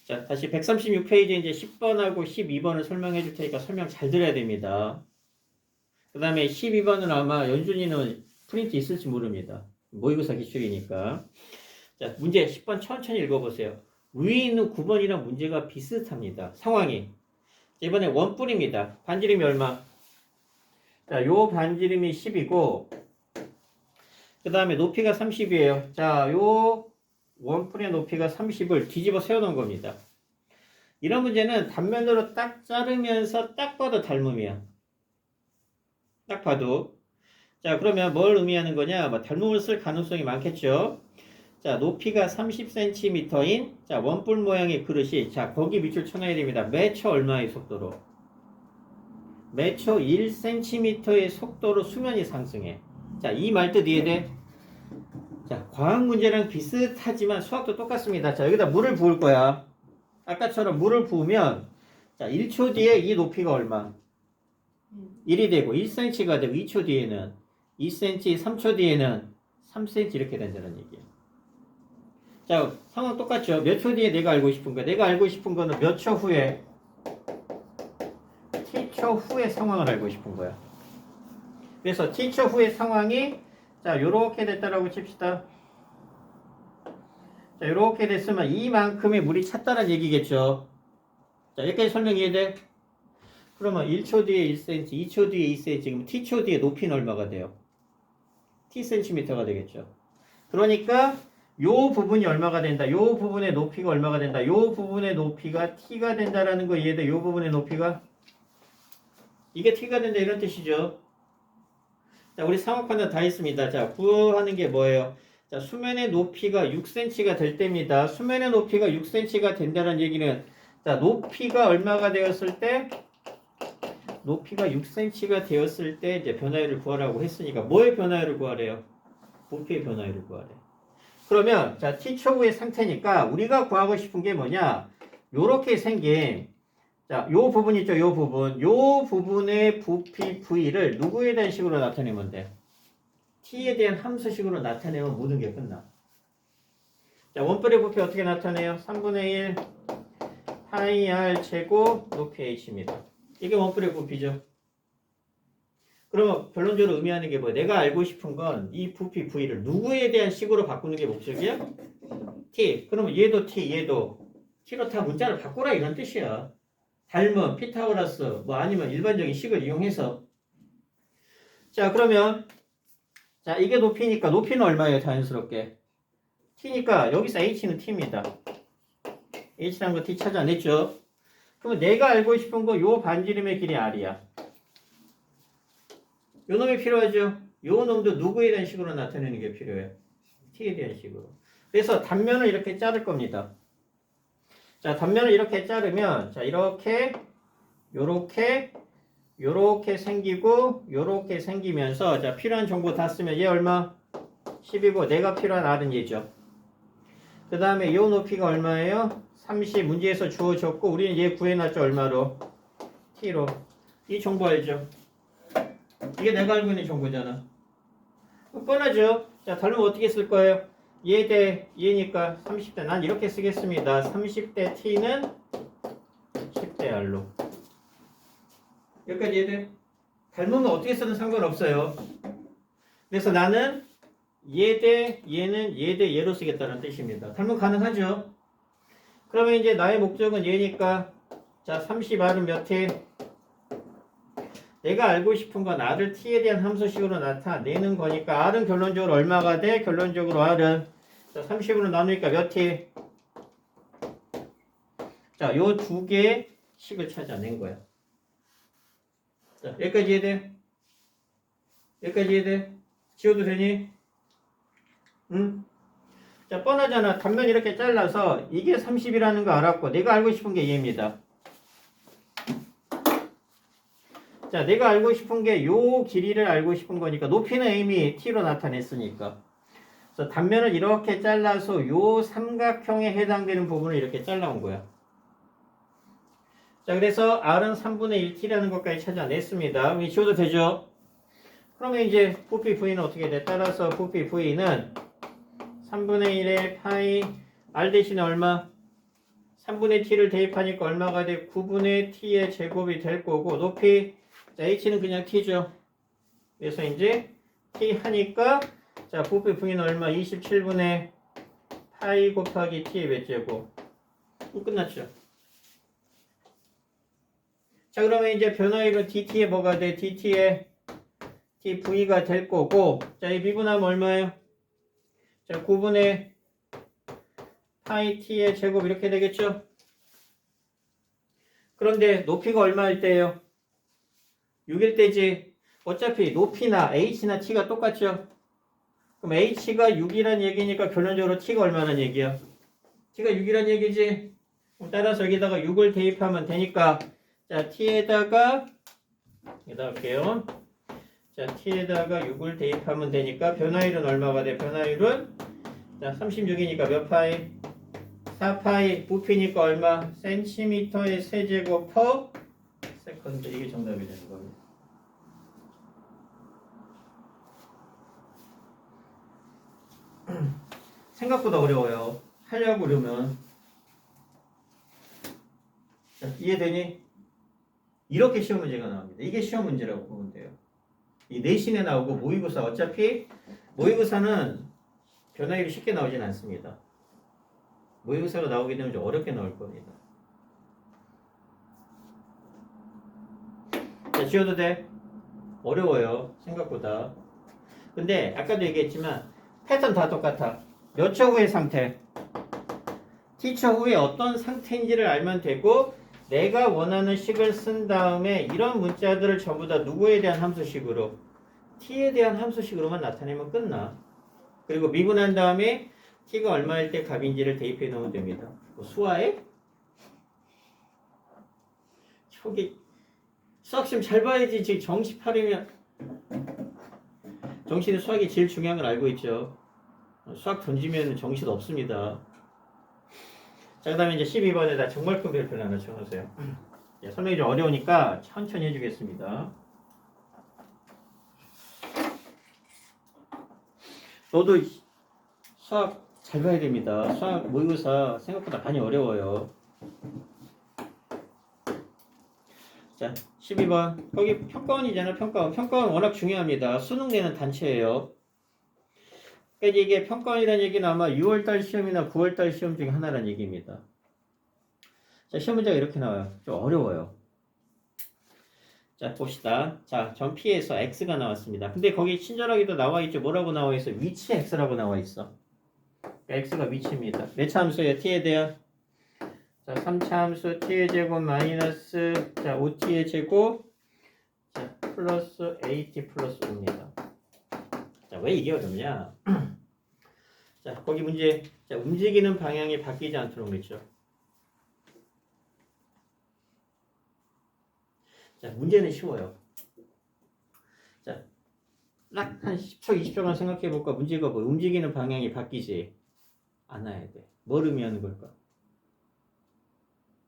자, 다시 136페이지 이제 10번하고 12번을 설명해 줄 테니까 설명 잘 들어야 됩니다. 그 다음에 12번은 아마 연준이는 프린트 있을지 모릅니다. 모의고사 기출이니까. 자, 문제 10번 천천히 읽어보세요. 위에 있는 9번이랑 문제가 비슷합니다. 상황이. 이번에 원뿔입니다. 반지름이 얼마? 자, 요 반지름이 10이고, 그 다음에 높이가 30이에요. 자, 요 원뿔의 높이가 30을 뒤집어 세워놓은 겁니다. 이런 문제는 단면으로 딱 자르면서 딱 봐도 닮음이야. 딱 봐도. 자, 그러면 뭘 의미하는 거냐? 뭐 닮음을 쓸 가능성이 많겠죠. 자, 높이가 30cm인 자, 원뿔 모양의 그릇이 자, 거기 밑줄 쳐놔야 됩니다. 매초 얼마의 속도로? 매초 1cm의 속도로 수면이 상승해. 자, 이 말뜻 이해돼? 자, 과학 문제랑 비슷하지만 수학도 똑같습니다. 자, 여기다 물을 부을 거야. 아까처럼 물을 부으면 자, 1초 뒤에 이 높이가 얼마? 1이 되고 1cm가 되고 2초 뒤에는 2cm, 3초 뒤에는 3cm 이렇게 된다는 얘기예요. 자, 상황 똑같죠? 몇 초 뒤에 내가 알고 싶은 거야? 내가 알고 싶은 거는 몇 초 후에 t초 후의 상황을 알고 싶은 거야. 그래서 t초 후의 상황이 자, 요렇게 됐다라고 칩시다. 자, 요렇게 됐으면 이만큼의 물이 찼다는 얘기겠죠. 자, 여기까지 설명 이해돼? 그러면 1초 뒤에 1cm, 2초 뒤에 2cm, 그럼 t초 뒤에 높이는 얼마가 돼요? tcm가 되겠죠. 그러니까 요 부분이 얼마가 된다. 요 부분의 높이가 얼마가 된다. 요 부분의 높이가 t가 된다라는 거 이해돼? 요 부분의 높이가 이게 t가 된다 이런 뜻이죠. 자, 우리 상호 판단 다 했습니다. 자, 구하는 게 뭐예요? 자, 수면의 높이가 6cm가 될 때입니다. 수면의 높이가 6cm가 된다는 얘기는 자, 높이가 얼마가 되었을 때 높이가 6cm가 되었을 때 이제 변화율을 구하라고 했으니까 뭐의 변화율을 구하래요? 부피의 변화율을 구하래. 그러면 자, t초 후의 상태니까 우리가 구하고 싶은 게 뭐냐? 요렇게 생긴 자, 요 부분 있죠? 요 부분. 요 부분의 부피 v를 누구에 대한 식으로 나타내면 돼? t에 대한 함수식으로 나타내면 모든 게 끝나. 자, 원뿔의 부피 어떻게 나타내요? 3분의 1 파이 r 제곱 높이 h입니다. 이게 원뿔의 부피죠. 그러면 결론적으로 의미하는 게 뭐야? 내가 알고 싶은 건 이 부피 v를 누구에 대한 식으로 바꾸는 게 목적이야? t. 그러면 얘도 t, 얘도 t로 다 문자를 바꾸라 이런 뜻이야. 닮은 피타고라스 뭐 아니면 일반적인 식을 이용해서 자, 그러면 자, 이게 높이니까 높이는 얼마예요? 자연스럽게 t니까 여기서 h는 t입니다. h라는 거 t 찾아냈죠? 그러면 내가 알고 싶은 거 요 반지름의 길이 r이야. 요 놈이 필요하죠? 요 놈도 누구에 대한 식으로 나타내는 게 필요해요? t에 대한 식으로. 그래서 단면을 이렇게 자를 겁니다. 자, 단면을 이렇게 자르면 자, 이렇게 요렇게 생기고 요렇게 생기면서 자, 필요한 정보 다 쓰면 얘 얼마? 10이고 내가 필요한 r은 얘죠. 그 다음에 요 높이가 얼마예요? 30 문제에서 주어졌고 우리는 얘 구해놨죠. 얼마로? t로. 이 정보 알죠? 이게 내가 알고 있는 정보잖아. 뻔하죠? 자, 다르면 어떻게 쓸 거예요? 얘 대 얘니까 30대 난 이렇게 쓰겠습니다. 30대 t는 10대 r로. 여기까지 얘들 닮으면 어떻게 쓰든 상관없어요. 그래서 나는 얘 대 얘는 얘 대 얘로 쓰겠다는 뜻입니다. 닮으면 가능하죠? 그러면 이제 나의 목적은 얘니까 자, 30r은 몇 t? 내가 알고 싶은 건 r을 t에 대한 함수식으로 나타내는 거니까 r은 결론적으로 얼마가 돼? 결론적으로 r은 자, 30으로 나누니까 몇 t? 자, 요 두 개의 식을 찾아낸 거야. 자, 여기까지 이해돼? 여기까지 이해돼? 지워도 되니? 응? 자, 뻔하잖아. 단면 이렇게 잘라서 이게 30이라는 거 알았고 내가 알고 싶은 게 얘입니다. 자, 내가 알고 싶은 게 요 길이를 알고 싶은 거니까 높이는 이미 t로 나타냈으니까 그래서 단면을 이렇게 잘라서 요 삼각형에 해당되는 부분을 이렇게 잘라온 거야. 자, 그래서 r은 3분의 1t라는 것까지 찾아냈습니다. 이 지워도 되죠? 그러면 이제 부피 v는 어떻게 돼? 따라서 부피 v는 3분의 1의 파이 r 대신에 얼마? 3분의 t를 대입하니까 얼마가 돼? 9분의 t의 제곱이 될 거고 높이 자 h는 그냥 t죠. 그래서 이제 t 하니까 자 부피 v는 얼마? 27분의 파이 곱하기 t의 몇 제곱. 끝났죠. 자 그러면 이제 변화율은 dt에 뭐가 돼? dt에 dv가 될 거고 자 이 미분하면 얼마예요? 자 9분의 파이 t의 제곱 이렇게 되겠죠? 그런데 높이가 얼마일 때예요? 6일 때지. 어차피 높이나 h나 t가 똑같죠? 그럼 h가 6이란 얘기니까 결론적으로 t가 얼마란 얘기야? t가 6이란 얘기지? 그럼 따라서 여기다가 6을 대입하면 되니까 자 t에다가 여기다 할게요. 자 t에다가 6을 대입하면 되니까 변화율은 얼마가 돼? 변화율은 자 36이니까 몇 파이? 4파이 부피니까 얼마? 센티미터의 세제곱 퍼 세컨드. 이게 정답이 되는 겁니다. 생각보다 어려워요. 하려고 그러면 자, 이해되니? 이렇게 시험 문제가 나옵니다. 이게 시험 문제라고 보면 돼요. 이 내신에 나오고 모의고사 어차피 모의고사는 변화율이 쉽게 나오진 않습니다. 모의고사가 나오게 되면 좀 어렵게 나올 겁니다. 자, 지워도 돼? 어려워요. 생각보다. 근데 아까도 얘기했지만 패턴 다 똑같아. 몇 초 후의 상태. t초 후에 어떤 상태인지를 알면 되고 내가 원하는 식을 쓴 다음에 이런 문자들을 전부 다 누구에 대한 함수식으로 t에 대한 함수식으로만 나타내면 끝나. 그리고 미분한 다음에 t가 얼마일 때 값인지를 대입해 놓으면 됩니다. 뭐 수화에? 저기 수학 시험 잘 봐야지. 지금 정시 8이면 정시는 수학이 제일 중요한 걸 알고 있죠. 수학 던지면 정시도 없습니다. 자, 그 다음에 이제 12번에다 정말품 별표를 하나 쳐놓으세요. 설명이 좀 어려우니까 천천히 해주겠습니다. 너도 수학 잘 봐야 됩니다. 수학 모의고사 생각보다 많이 어려워요. 자, 12번. 거기 평가원이잖아, 평가원. 평가원 워낙 중요합니다. 수능 내는 단체예요. 그러니까 이게 평가원이라는 얘기는 아마 6월달 시험이나 9월달 시험 중에 하나라는 얘기입니다. 자, 시험 문제가 이렇게 나와요. 좀 어려워요. 자, 봅시다. 자, 전 P에서 X가 나왔습니다. 근데 거기 친절하게도 나와 있죠. 뭐라고 나와 있어? 위치 X라고 나와 있어. X가 위치입니다. 몇 차 함수예요? T에 대한. 자, 3차 함수 T의 제곱 마이너스 자, 5T의 제곱 자, 플러스 AT 플러스 5입니다. 자, 왜 이게 어렵냐? 자, 거기 문제. 자, 움직이는 방향이 바뀌지 않도록 그랬죠. 자, 문제는 쉬워요. 자, 딱 한 10초, 20초만 생각해 볼까? 문제가 뭐 움직이는 방향이 바뀌지 않아야 돼. 뭘 의미하는 걸까?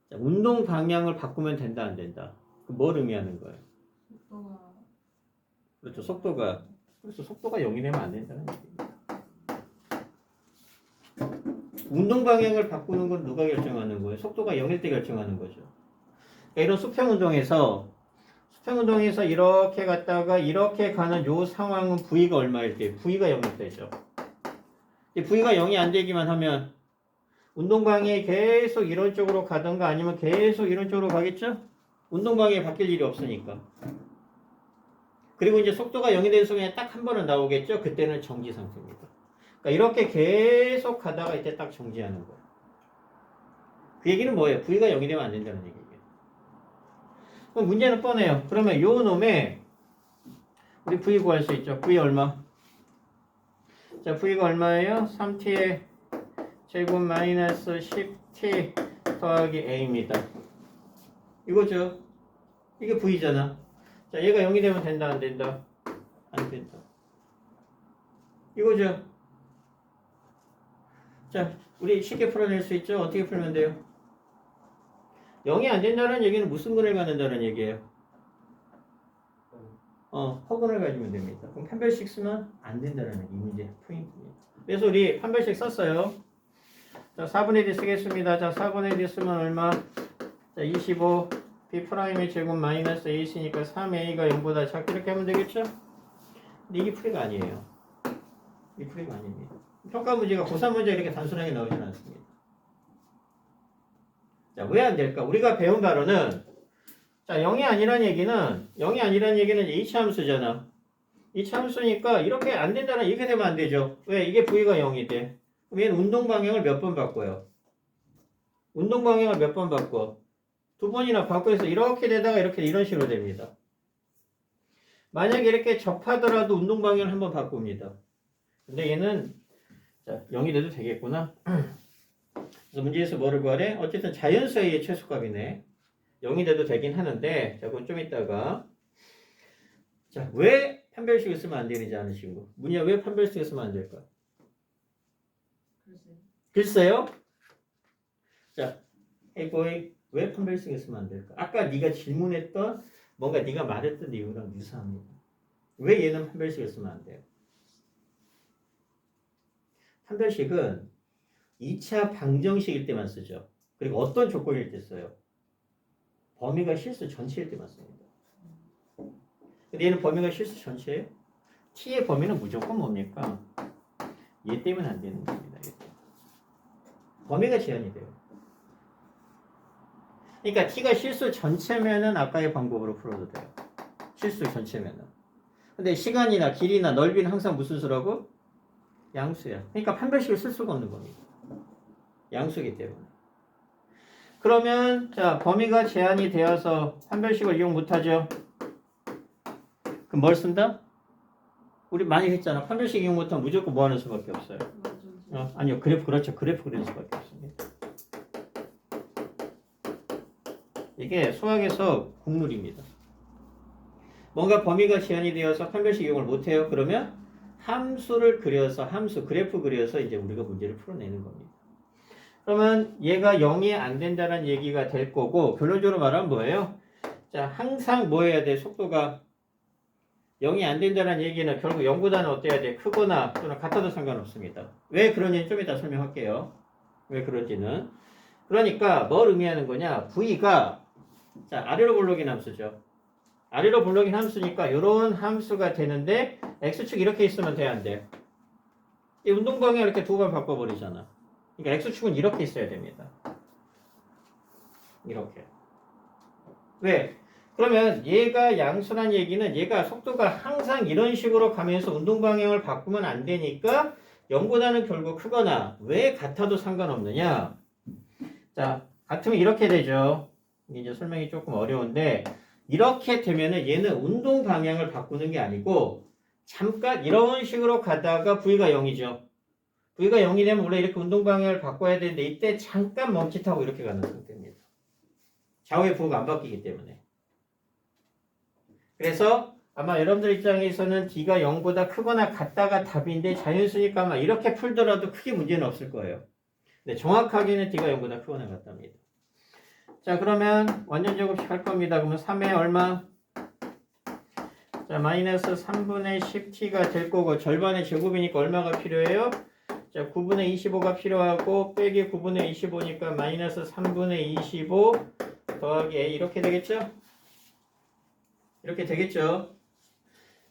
자, 운동 방향을 바꾸면 된다, 안 된다? 뭘 의미하는 거예요? 속도가 그렇죠, 속도가. 그래서 속도가 0이 되면 안 된다는 얘기입니다. 운동 방향을 바꾸는 건 누가 결정하는 거예요? 속도가 0일 때 결정하는 거죠. 그러니까 이런 수평운동에서 이렇게 갔다가 이렇게 가는 요 상황은 V가 얼마일 때? V가 0일 때죠. V가 0이 안 되기만 하면 운동 방향이 계속 이런 쪽으로 가든가 아니면 계속 이런 쪽으로 가겠죠? 운동 방향이 바뀔 일이 없으니까. 그리고 이제 속도가 0이 되는 순간에 딱 한 번은 나오겠죠? 그때는 정지 상태입니다. 그러니까 이렇게 계속 가다가 이때 딱 정지하는 거예요. 그 얘기는 뭐예요? V가 0이 되면 안 된다는 얘기예요. 그럼 문제는 뻔해요. 그러면 요 놈에 우리 V 구할 수 있죠. V 얼마? 자, V가 얼마예요? 3T의 제곱 마이너스 10T 더하기 A입니다. 이거죠. 이게 V잖아. 자, 얘가 0이 되면 된다, 안 된다? 안 된다. 이거죠. 자, 우리 쉽게 풀어낼 수 있죠? 어떻게 풀면 돼요? 0이 안 된다는 얘기는 무슨 근을 갖는다는 얘기예요? 허근을 가지면 됩니다. 그럼 판별식 쓰면 안 된다는 이 문제 포인트입니다. 그래서 우리 판별식 썼어요. 자, 4분의 D 쓰겠습니다. 자, 4분의 D 쓰면 얼마? 자, 25 B 프라임의 제곱 마이너스 A 있으니까 3A가 0보다 작게 이렇게 하면 되겠죠? 근데 이게 풀이가 아니에요. 이게 풀이가 아닙니다. 평가 문제가 고3 문제 이렇게 단순하게 나오진 않습니다. 자, 왜 안 될까? 우리가 배운 바로는 자, 0이 아니란 얘기는 H 함수잖아. H 함수니까 이렇게 안 된다는 이렇게 되면 안 되죠. 왜? 이게 V가 0이 돼. 그럼 얘는 운동 방향을 몇 번 바꿔요? 운동 방향을 몇 번 바꿔? 2번이나 바꿔서 이렇게 되다가 이렇게 이런 식으로 됩니다. 만약에 이렇게 접하더라도 운동 방향을 한번 바꿉니다. 근데 얘는 자, 0이 돼도 되겠구나. 그래서 문제에서 뭐를 구하래? 어쨌든 자연수의 최소값이네. 0이 돼도 되긴 하는데 자, 그건 좀 이따가 자, 왜 판별식을 쓰면 안 되는지 아는 친구. 문이야, 왜 판별식을 쓰면 안 될까? 글쎄요? 자, hey boy, 왜 판별식을 쓰면 안 될까? 아까 네가 질문했던 뭔가 네가 말했던 내용이랑 유사합니다. 왜 얘는 판별식을 쓰면 안 돼요? 판별식은 2차 방정식일 때만 쓰죠. 그리고 어떤 조건일 때 써요? 범위가 실수 전체일 때만 씁니다. 근데 얘는 범위가 실수 전체예요? t의 범위는 무조건 뭡니까? 얘 때문에 안 되는 겁니다. 얘 때문에. 범위가 제한이 돼요. 그러니까 t가 실수 전체면은 아까의 방법으로 풀어도 돼요. 실수 전체면은. 근데 시간이나 길이나 넓이는 항상 무슨 수라고? 양수야. 그러니까 판별식을 쓸 수가 없는 겁니다. 양수기 때문에. 그러면 자, 범위가 제한이 되어서 판별식을 이용 못하죠. 그럼 뭘 쓴다? 우리 많이 했잖아. 판별식 이용 못하면 무조건 뭐 하는 수밖에 없어요. 아니요. 그래프, 그렇죠. 그래프 그리는 수밖에 없습니다. 이게 수학에서 국룰입니다. 뭔가 범위가 제한이 되어서 판별식 이용을 못해요. 그러면 함수를 그려서 그래프 그려서 이제 우리가 문제를 풀어내는 겁니다. 그러면 얘가 0이 안 된다는 얘기가 될 거고 결론적으로 말하면 뭐예요? 자, 항상 뭐 해야 돼? 속도가 0이 안 된다는 얘기는 결국 0보다는 어때야 돼? 크거나 또는 같아도 상관없습니다. 왜 그런지는 좀 이따 설명할게요. 왜 그런지는. 그러니까 뭘 의미하는 거냐? V가 자, 아래로 볼록인 함수죠. 아래로 볼록인 함수니까 이런 함수가 되는데 X축 이렇게 있으면 돼, 안 돼? 이 운동 방향을 이렇게 두 번 바꿔버리잖아. 그러니까 X축은 이렇게 있어야 됩니다. 이렇게. 왜? 그러면 얘가 양수란 얘기는 얘가 속도가 항상 이런 식으로 가면서 운동 방향을 바꾸면 안 되니까 0보다는 결국 크거나 왜 같아도 상관없느냐? 자, 같으면 이렇게 되죠. 이제 설명이 조금 어려운데 이렇게 되면은 얘는 운동 방향을 바꾸는 게 아니고 잠깐 이런 식으로 가다가 V가 0이죠. V가 0이 되면 원래 이렇게 운동 방향을 바꿔야 되는데 이때 잠깐 멈칫하고 이렇게 가는 상태입니다. 좌우의 부호가 안 바뀌기 때문에. 그래서 아마 여러분들 입장에서는 D가 0보다 크거나 같다가 답인데 자연수니까 아마 이렇게 풀더라도 크게 문제는 없을 거예요. 근데 정확하게는 D가 0보다 크거나 같답니다. 자, 그러면 완전 제곱식 할 겁니다. 그러면 3에 얼마? 자, 마이너스 3분의 10t가 될 거고 절반의 제곱이니까 얼마가 필요해요? 자, 9분의 25가 필요하고 빼기 9분의 25니까 마이너스 3분의 25 더하기 a 이렇게 되겠죠? 이렇게 되겠죠?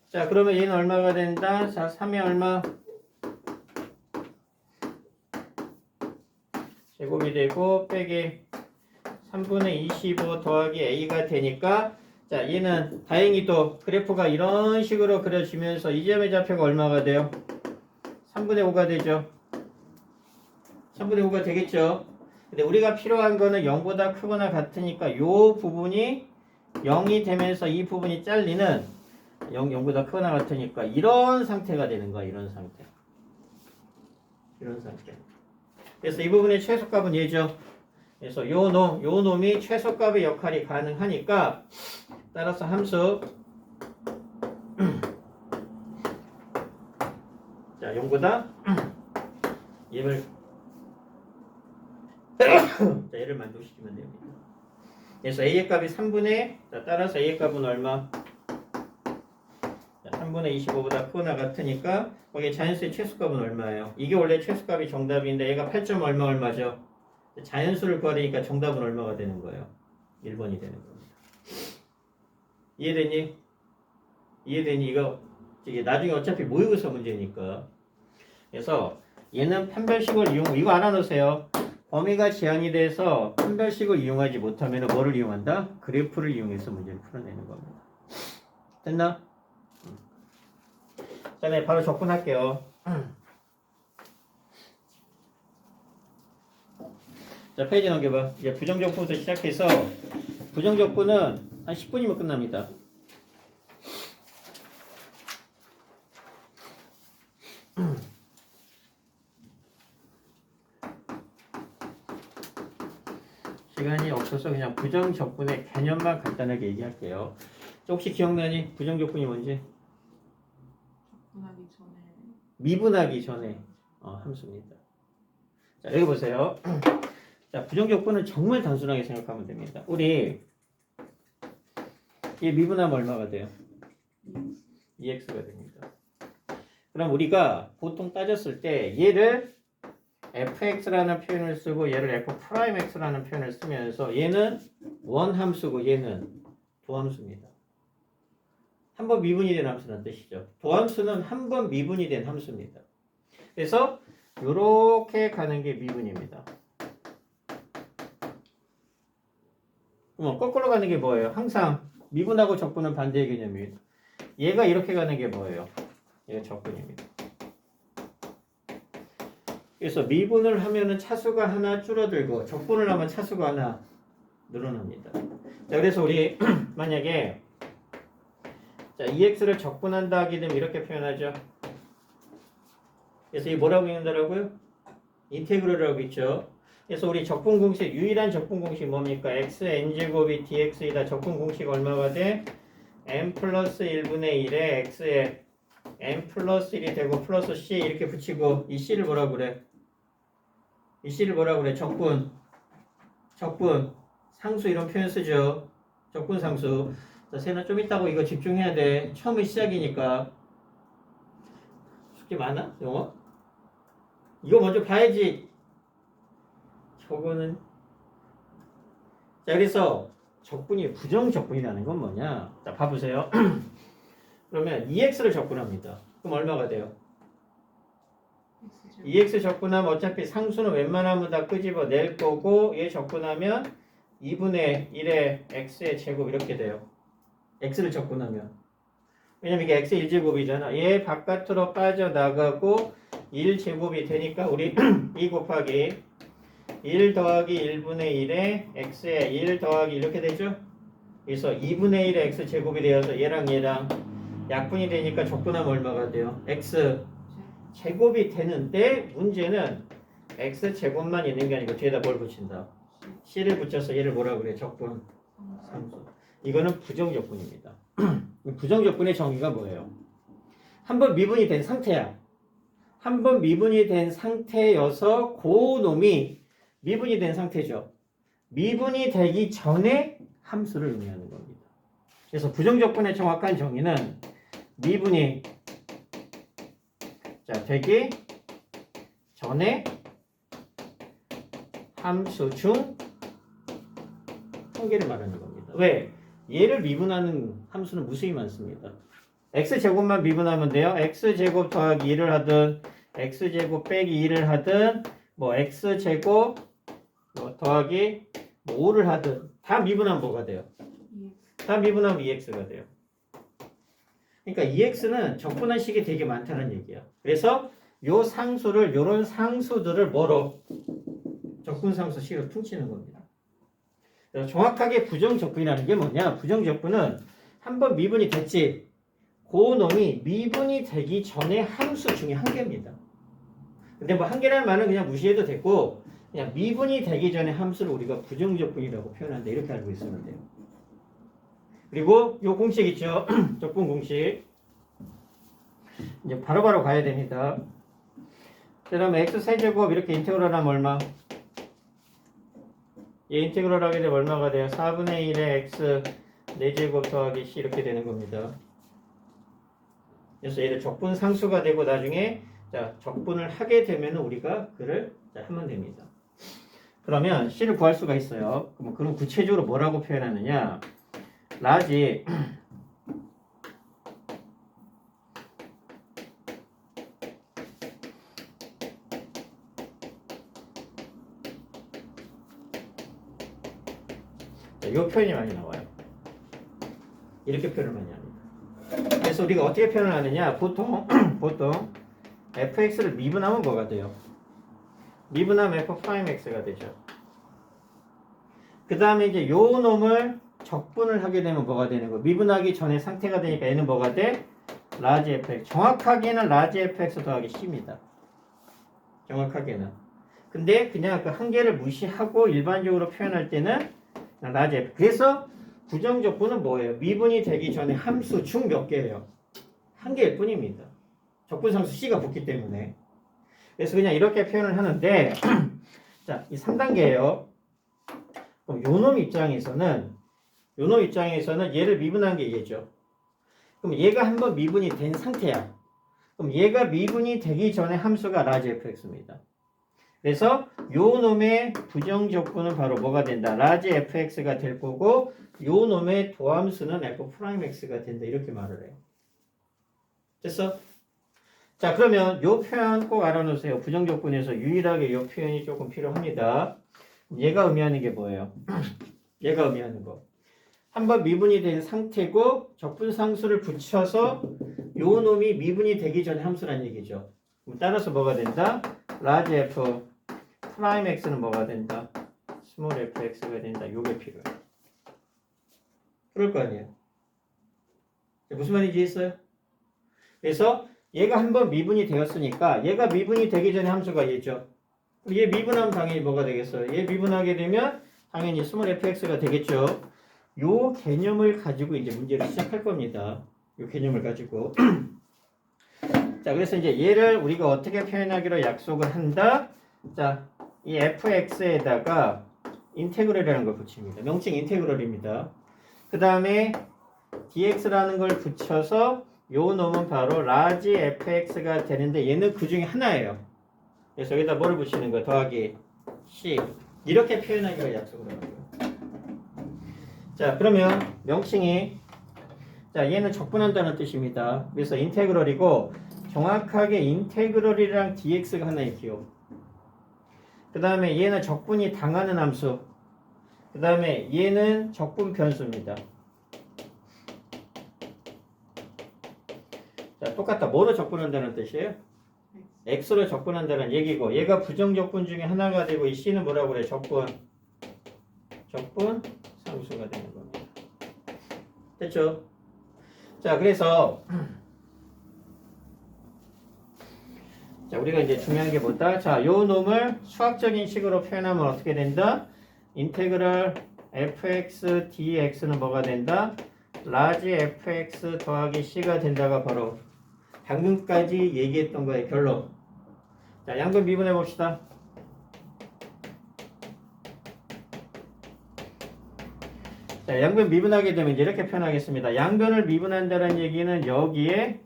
자, 그러면 얘는 얼마가 된다? 자, 3에 얼마? 제곱이 되고 빼기 3분의 25 더하기 a가 되니까 자, 얘는 다행히도 그래프가 이런 식으로 그려지면서 이 점의 좌표가 얼마가 돼요? 3분의 5가 되죠. 3분의 5가 되겠죠. 근데 우리가 필요한 거는 0보다 크거나 같으니까 이 부분이 0이 되면서 이 부분이 잘리는 0보다 크거나 같으니까 이런 상태가 되는 거야. 이런 상태. 이런 상태. 그래서 이 부분의 최소값은 얘죠. 그래서 요 놈이 최소값의 역할이 가능하니까 따라서 함수 자 0보다 자, 얘를 만족시키면 됩니다. 그래서 a의 값이 3분의 자, 따라서 a의 값은 얼마? 자, 3분의 3분의 25보다 크거나 같으니까 거기에 자연수의 최소값은 얼마예요? 이게 원래 최소값이 정답인데 얘가 8점 얼마 얼마죠? 자연수를 구하려니까 정답은 얼마가 되는 거예요? 1번이 되는 겁니다. 이해되니? 이해되니? 이게 나중에 어차피 모의고사 문제니까. 그래서 얘는 판별식을 이거 알아놓으세요. 범위가 제한이 돼서 판별식을 이용하지 못하면 뭐를 이용한다? 그래프를 이용해서 문제를 풀어내는 겁니다. 됐나? 자, 네, 바로 접근할게요. 자, 페이지 넘겨봐. 이제 부정적분부터 시작해서 부정적분은 한 10분이면 끝납니다. 시간이 없어서 그냥 부정적분의 개념만 간단하게 얘기할게요. 혹시 기억나니? 부정적분이 뭔지? 접근하기 전에 미분하기 전에 함수입니다. 자, 여기 보세요. 자, 부정적분은 정말 단순하게 생각하면 됩니다. 우리 얘 미분하면 얼마가 돼요? 2x가 됩니다. 그럼 우리가 보통 따졌을 때 얘를 fx라는 표현을 쓰고 얘를 f'x라는 표현을 쓰면서 얘는 원함수고 얘는 도함수입니다. 한 번 미분이 된 함수란 뜻이죠. 도함수는 한 번 미분이 된 함수입니다. 그래서 이렇게 가는 게 미분입니다. 거꾸로 가는 게 뭐예요? 항상 미분하고 적분은 반대의 개념입니다. 얘가 이렇게 가는 게 뭐예요? 얘가 적분입니다. 그래서 미분을 하면은 차수가 하나 줄어들고 적분을 하면 차수가 하나 늘어납니다. 자, 그래서 우리 만약에 자, 2x를 적분한다 하게 되면 이렇게 표현하죠. 그래서 이 뭐라고 읽는다라고요? 인테그럴이라고 있죠. 그래서 우리 적분 공식, 유일한 적분 공식 뭡니까? x n제곱이 dx이다. 적분 공식 얼마가 돼? n 플러스 1분의 1에 x에 n 플러스 1이 되고 플러스 c 이렇게 붙이고 이 c를 뭐라고 그래? 이 c를 뭐라고 그래? 적분 상수 이런 표현 쓰죠. 적분 상수. 자, 세나 좀 있다고 이거 집중해야 돼. 처음에 시작이니까. 숙제 많아? 영어? 이거 먼저 봐야지. 저거는 자, 그래서 적분이 부정적분이라는 건 뭐냐? 자, 봐보세요. 그러면 2x를 적분합니다. 그럼 얼마가 돼요? 2x 적분하면 어차피 상수는 웬만하면 다 끄집어 낼 거고 얘 적분하면 2분의 1의 x의 제곱 이렇게 돼요. x를 적분하면. 왜냐면 이게 x의 1제곱이잖아. 얘 바깥으로 빠져나가고 1제곱이 되니까 우리 2 곱하기 1 더하기 1분의 1에 x에 1 더하기 이렇게 되죠? 그래서 2분의 1의 x 제곱이 되어서 얘랑 약분이 되니까 적분하면 얼마가 돼요? x 제곱이 되는데 문제는 x 제곱만 있는 게 아니고 뒤에다 뭘 붙인다? c를 붙여서 얘를 뭐라 그래? 적분 상수. 이거는 부정적분입니다. 부정적분의 정의가 뭐예요? 한번 미분이 된 상태야. 한번 미분이 된 상태여서 그 놈이 미분이 된 상태죠. 미분이 되기 전에 함수를 의미하는 겁니다. 그래서 부정적분의 정확한 정의는 미분이 되기 전에 함수 중 한 개를 말하는 겁니다. 왜? 얘를 미분하는 함수는 무수히 많습니다. x제곱만 미분하면 돼요. x제곱 더하기 2를 하든 x제곱 빼기 2를 하든 뭐 x제곱 더하기 5를 하든 다 미분하면 뭐가 돼요? 다 미분하면 2x가 돼요. 그러니까 2x는 적분한 식이 되게 많다는 얘기야. 그래서 요 상수를 요런 상수들을 뭐로? 적분상수 식으로 퉁치는 겁니다. 그래서 정확하게 부정적분이라는 게 뭐냐? 부정적분은 한번 미분이 됐지. 그 놈이 미분이 되기 전에 함수 중에 한 개입니다. 근데 뭐 한 개라는 말은 그냥 무시해도 되고 그냥 미분이 되기 전에 함수를 우리가 부정적분이라고 표현한다. 이렇게 알고 있으면 돼요. 그리고 요 공식 있죠? 적분 공식. 이제 바로바로 가야 됩니다. 그 다음에 x 세제곱 이렇게 인테그럴 하면 얼마? 얘 인테그럴 하게 되면 얼마가 돼요? 4분의 1의 x 4제곱 더하기 c 이렇게 되는 겁니다. 그래서 얘를 적분 상수가 되고 나중에 자, 적분을 하게 되면 우리가 그를 자, 하면 됩니다. 그러면 C를 구할 수가 있어요. 그럼 구체적으로 뭐라고 표현하느냐? 라지 이 표현이 많이 나와요. 이렇게 표현을 많이 합니다. 그래서 우리가 어떻게 표현을 하느냐? 보통 fx를 미분하면 뭐가 돼요? 미분하면 f'x가 되죠. 그 다음에 이제 요 놈을 적분을 하게 되면 뭐가 되는 거? 미분하기 전에 상태가 되니까 얘는 뭐가 돼? 라지 fx. 정확하게는 라지 fx 더하기 c입니다. 정확하게는. 근데 그냥 그 한 개를 무시하고 일반적으로 표현할 때는 라지 fx. 그래서 부정적분은 뭐예요? 미분이 되기 전에 함수 중 몇 개예요? 한 개일 뿐입니다. 적분상수 c가 붙기 때문에. 그래서 그냥 이렇게 표현을 하는데 자, 이 3단계예요. 그럼 요놈 입장에서는 얘를 미분한 게 얘죠. 그럼 얘가 한번 미분이 된 상태야. 그럼 얘가 미분이 되기 전에 함수가 라지 fx입니다. 그래서 요 놈의 부정적분은 바로 뭐가 된다? 라지 fx가 될 거고 요 놈의 도함수는 f'x가 된다. 이렇게 말을 해요. 됐어? 자, 그러면 요 표현 꼭 알아놓으세요. 부정적분에서 유일하게 요 표현이 조금 필요합니다. 얘가 의미하는 게 뭐예요? 얘가 의미하는 거. 한번 미분이 된 상태고 적분상수를 붙여서 요 놈이 미분이 되기 전에 함수란 얘기죠. 그럼 따라서 뭐가 된다? 라지 f 프라임 x는 뭐가 된다? 스몰 fx가 된다. 요게 필요해. 그럴 거 아니에요. 무슨 말인지 이해했어요? 그래서 얘가 한번 미분이 되었으니까 얘가 미분이 되기 전에 함수가 얘죠. 얘 미분하면 당연히 뭐가 되겠어요? 얘 미분하게 되면 당연히 스몰 fx가 되겠죠. 요 개념을 가지고 이제 문제를 시작할 겁니다. 요 개념을 가지고. 자, 그래서 이제 얘를 우리가 어떻게 표현하기로 약속을 한다? 자, 이 fx에다가 인테그럴이라는 걸 붙입니다. 명칭 인테그럴입니다. 그 다음에 dx라는 걸 붙여서 요 놈은 바로 라지 fx가 되는데 얘는 그 중에 하나예요. 그래서 여기다 뭐를 붙이는 거야? 더하기 c. 이렇게 표현하기로 약속을 하고요. 자, 그러면 명칭이 자, 얘는 적분한다는 뜻입니다. 그래서 인테그럴이고 정확하게 인테그럴이랑 dx가 하나의 기호. 그 다음에 얘는 적분이 당하는 함수. 그 다음에 얘는 적분 변수입니다. 자, 똑같다. 뭐로 적분한다는 뜻이에요? x로 적분한다는 얘기고 얘가 부정적분 중에 하나가 되고 이 c는 뭐라고 그래? 적분 상수가 되는 겁니다. 됐죠? 자, 그래서 자, 우리가 이제 중요한 게 뭐다? 자, 요 놈을 수학적인 식으로 표현하면 어떻게 된다? 인테그럴 fx dx는 뭐가 된다? 라지 fx 더하기 c가 된다가 바로 방금까지 얘기했던 거의 결론. 자, 양변 미분해 봅시다. 자, 양변 미분하게 되면 이렇게 표현하겠습니다. 양변을 미분한다는 얘기는 여기에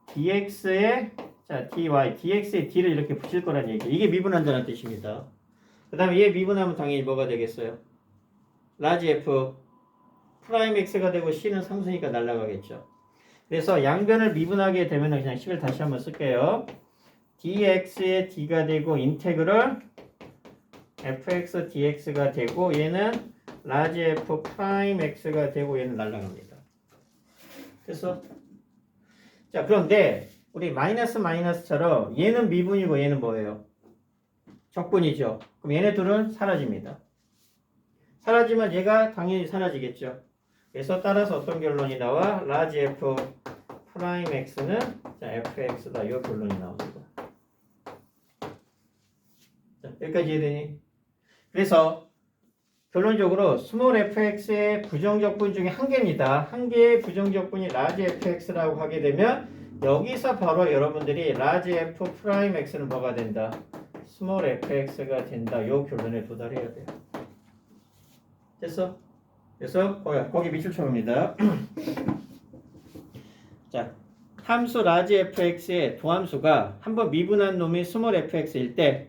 dx에 자, dy, dx에 d를 이렇게 붙일 거란 얘기. 이게 미분한다는 뜻입니다. 그 다음에 얘 미분하면 당연히 뭐가 되겠어요? 라지 f 프라임 x가 되고 c는 상수니까 날아가겠죠. 그래서 양변을 미분하게 되면 그냥 식을 다시 한번 쓸게요. dx에 d가 되고 인테그럴 fx dx가 되고 얘는 라지 f 프라임 x가 되고 얘는 날아갑니다. 그래서 자, 그런데 우리 마이너스처럼 얘는 미분이고 얘는 뭐예요? 적분이죠. 그럼 얘네 둘은 사라집니다. 사라지면 얘가 당연히 사라지겠죠. 그래서 따라서 어떤 결론이 나와? 라지 f 프라임 x는 자, fx다. 이 결론이 나옵니다. 자, 여기까지 이해되니? 그래서 결론적으로 스몰 fx의 부정적분 중에 한 개입니다. 한 개의 부정적분이 라지 fx라고 하게 되면 여기서 바로 여러분들이 라지 f 프라임 x는 뭐가 된다? 스몰 fx가 된다. 이 결론에 도달해야 돼요. 됐어? 그래서 거기 밑줄 쳐봅니다. 자, 함수 라지 fx의 도함수가 한번 미분한 놈이 스몰 fx일 때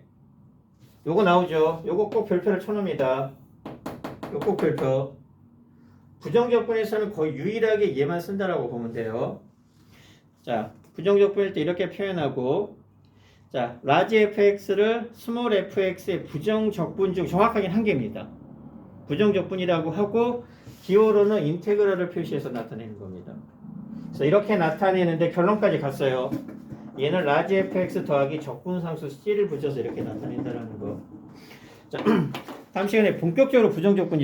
요거 나오죠. 요거 꼭 별표를 쳐놓습니다. 요거 꼭 별표. 부정적분에서는 거의 유일하게 얘만 쓴다라고 보면 돼요. 자, 부정적분일 때 이렇게 표현하고, 자, 라지 fx를 스몰 fx의 부정적분 중 정확하게 한 개입니다. 부정적분이라고 하고 기호로는 인테그랄을 표시해서 나타내는 겁니다. 그래서 이렇게 나타내는데 결론까지 갔어요. 얘는 라지 fx 더하기 적분상수 c를 붙여서 이렇게 나타낸다는 거. 자, 다음 시간에 본격적으로 부정적분